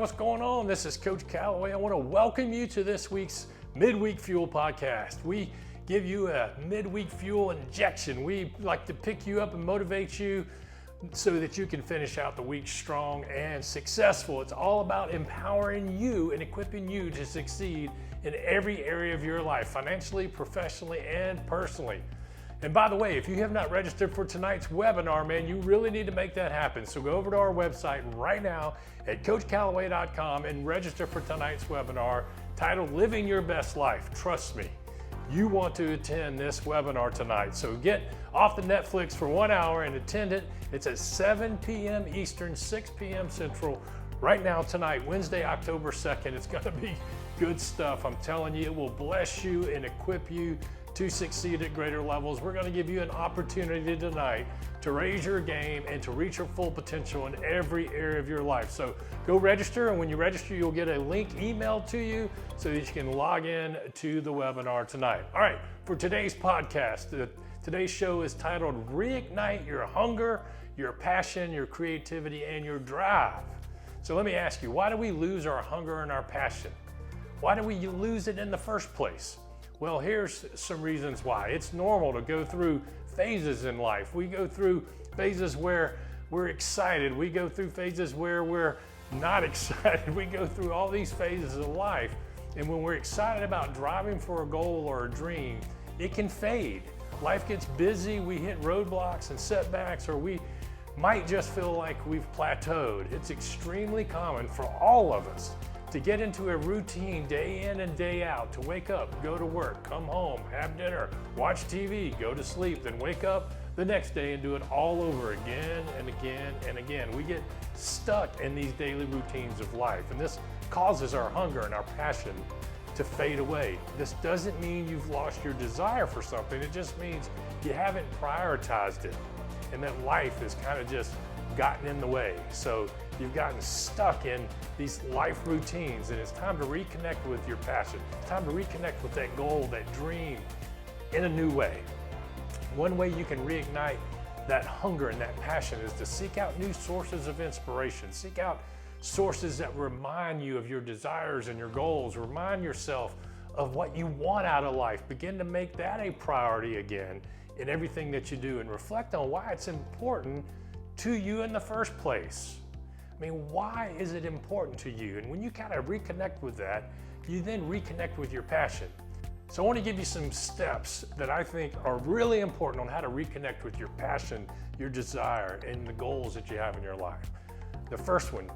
what's going on? This is Coach Calloway. I want to welcome you to this week's Midweek Fuel Podcast. We give you a midweek fuel injection. We like to pick you up and motivate you so that you can finish out the week strong and successful. It's all about empowering you and equipping you to succeed in every area of your life, financially, professionally, and personally. And by the way, if you have not registered for tonight's webinar, man, you really need to make that happen. So go over to our website right now at coachcalloway.com and register for tonight's webinar titled Living Your Best Life. Trust me, you want to attend this webinar tonight. So get off the Netflix for 1 hour and attend it. It's at 7 p.m. Eastern, 6 p.m. Central, right now tonight, Wednesday, October 2nd. It's gonna be good stuff. I'm telling you, it will bless you and equip you to succeed at greater levels. We're going to give you an opportunity tonight to raise your game and to reach your full potential in every area of your life. So go register, and when you register, you'll get a link emailed to you so that you can log in to the webinar tonight. All right, for today's podcast, today's show is titled Reignite Your Hunger, Your Passion, Your Creativity, and Your Drive. So let me ask you, why do we lose our hunger and our passion? Why do we lose it in the first place? Well, here's some reasons why. It's normal to go through phases in life. We go through phases where we're excited. We go through phases where we're not excited. We go through all these phases of life. And when we're excited about driving for a goal or a dream, it can fade. Life gets busy, we hit roadblocks and setbacks, or we might just feel like we've plateaued. It's extremely common for all of us to get into a routine day in and day out, to wake up, go to work, come home, have dinner, watch TV, go to sleep, then wake up the next day and do it all over again and again and again. We get stuck in these daily routines of life, and this causes our hunger and our passion to fade away. This doesn't mean you've lost your desire for something. It just means you haven't prioritized it, and that life has kind of just gotten in the way. So you've gotten stuck in these life routines, and it's time to reconnect with your passion. It's time to reconnect with that goal, that dream, in a new way. One way you can reignite that hunger and that passion is to seek out new sources of inspiration. Seek out sources that remind you of your desires and your goals. Remind yourself of what you want out of life. Begin to make that a priority again in everything that you do, and reflect on why it's important to you in the first place. I mean, why is it important to you? And when you kind of reconnect with that, you then reconnect with your passion. So I want to give you some steps that I think are really important on how to reconnect with your passion, your desire, and the goals that you have in your life. The first one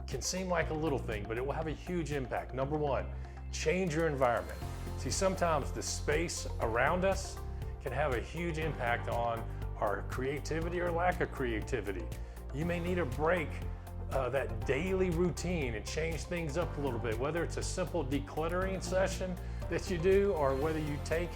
can seem like a little thing, but it will have a huge impact. Number one, change your environment. See, sometimes the space around us can have a huge impact on our creativity or lack of creativity. You may need a break that daily routine and change things up a little bit, whether it's a simple decluttering session that you do, or whether you take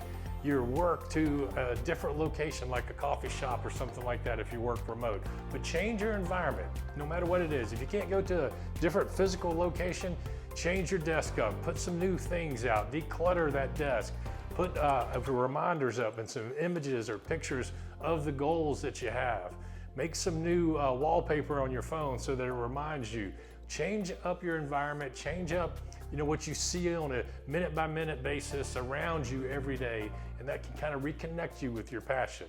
your work to a different location like a coffee shop or something like that if you work remote. But change your environment, no matter what it is. If you can't go to a different physical location, change your desk up, put some new things out, declutter that desk, put reminders up and some images or pictures of the goals that you have. Make some new wallpaper on your phone so that it reminds you. Change up your environment, change up what you see on a minute by minute basis around you every day, and that can kind of reconnect you with your passion.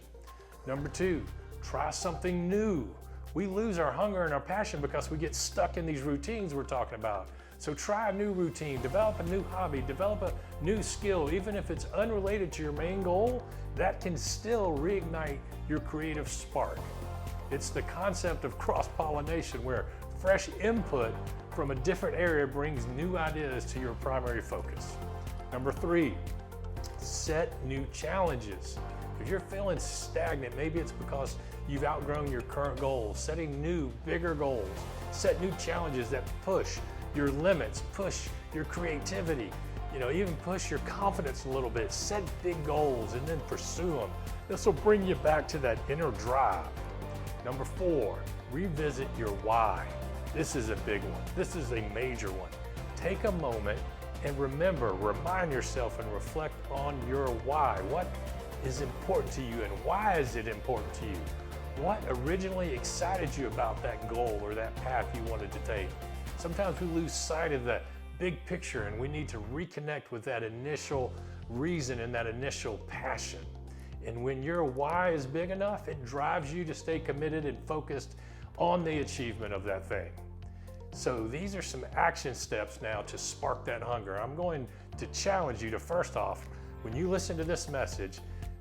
Number two, try something new. We lose our hunger and our passion because we get stuck in these routines we're talking about. So try a new routine, develop a new hobby, develop a new skill. Even if it's unrelated to your main goal, that can still reignite your creative spark. It's the concept of cross-pollination, where fresh input from a different area brings new ideas to your primary focus. Number three, set new challenges. If you're feeling stagnant, maybe it's because you've outgrown your current goals. Setting new, bigger goals. Set new challenges that push your limits, push your creativity, even push your confidence a little bit. Set big goals and then pursue them. This will bring you back to that inner drive. Number four, revisit your why. This is a big one. This is a major one. Take a moment and remind yourself and reflect on your why. What is important to you, and why is it important to you? What originally excited you about that goal or that path you wanted to take? Sometimes we lose sight of that big picture, and we need to reconnect with that initial reason and that initial passion. And when your why is big enough, it drives you to stay committed and focused on the achievement of that thing. So these are some action steps now to spark that hunger. I'm going to challenge you to, first off, when you listen to this message,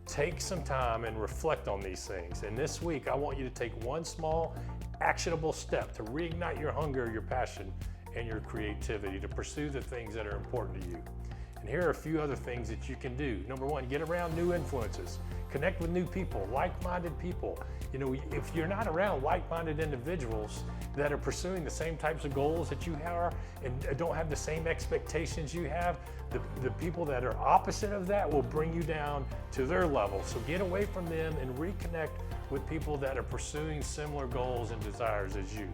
take some time and reflect on these things. And this week, I want you to take one small, actionable step to reignite your hunger, your passion, and your creativity to pursue the things that are important to you. And here are a few other things that you can do. Number one, get around new influences. Connect with new people, like-minded people. You know, if you're not around like-minded individuals that are pursuing the same types of goals that you are and don't have the same expectations you have, the people that are opposite of that will bring you down to their level. So get away from them and reconnect with people that are pursuing similar goals and desires as you.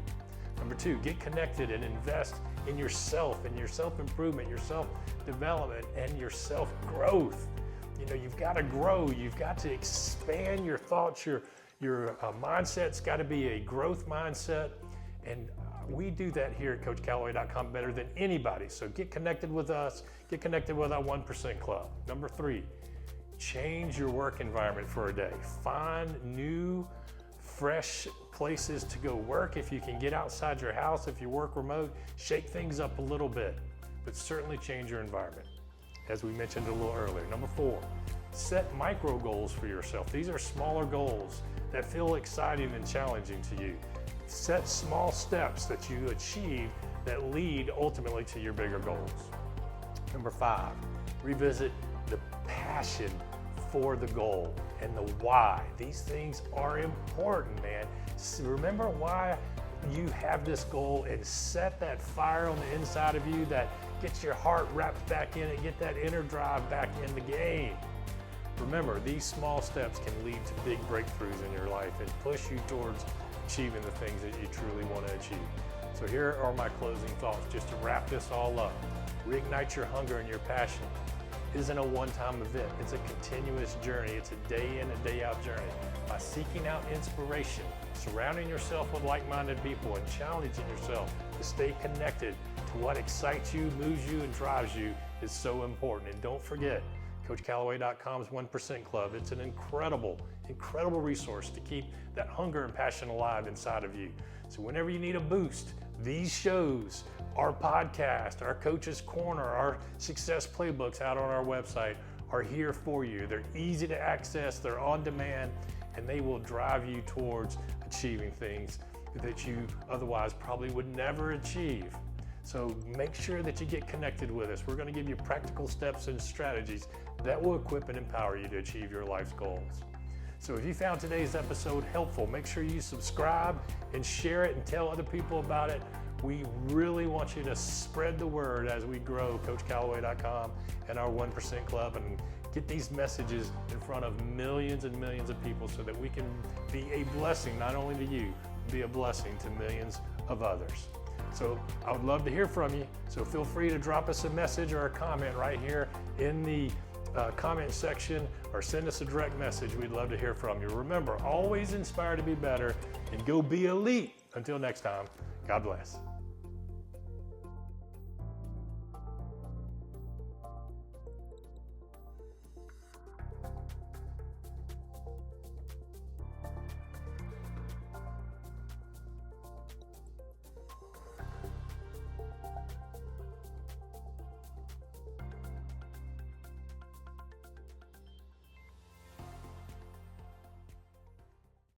Number two, get connected and invest in yourself and your self-improvement, your self-development, and your self-growth. You know, you've got to grow. You've got to expand your thoughts. Your mindset's got to be a growth mindset. And we do that here at CoachCallaway.com better than anybody. So get connected with us. Get connected with our 1% Club. Number three, change your work environment for a day. Find new, fresh places to go work. If you can get outside your house, if you work remote, shake things up a little bit, but certainly change your environment, as we mentioned a little earlier. Number four, set micro goals for yourself. These are smaller goals that feel exciting and challenging to you. Set small steps that you achieve that lead ultimately to your bigger goals. Number five, revisit the passion for the goal and the why. These things are important, man. Remember why you have this goal and set that fire on the inside of you that gets your heart wrapped back in it, get that inner drive back in the game. Remember, these small steps can lead to big breakthroughs in your life and push you towards achieving the things that you truly want to achieve. So here are my closing thoughts just to wrap this all up. Reignite your hunger and your passion. It isn't a one-time event. It's a continuous journey. It's a day in and day out journey. By seeking out inspiration, surrounding yourself with like-minded people, and challenging yourself to stay connected to what excites you, moves you, and drives you is so important. And don't forget, CoachCallaway.com's 1% Club. It's an incredible, incredible resource to keep that hunger and passion alive inside of you. So whenever you need a boost, these shows, our podcast, our Coach's Corner, our success playbooks out on our website are here for you. They're easy to access, they're on demand, and they will drive you towards achieving things that you otherwise probably would never achieve. So make sure that you get connected with us. We're going to give you practical steps and strategies that will equip and empower you to achieve your life's goals. So if you found today's episode helpful, make sure you subscribe and share it and tell other people about it. We really want you to spread the word as we grow CoachCallaway.com and our 1% Club and get these messages in front of millions and millions of people so that we can be a blessing not only to you, but be a blessing to millions of others. So I would love to hear from you. So feel free to drop us a message or a comment right here in the comment section, or send us a direct message. We'd love to hear from you. Remember, always inspire to be better and go be elite. Until next time, God bless.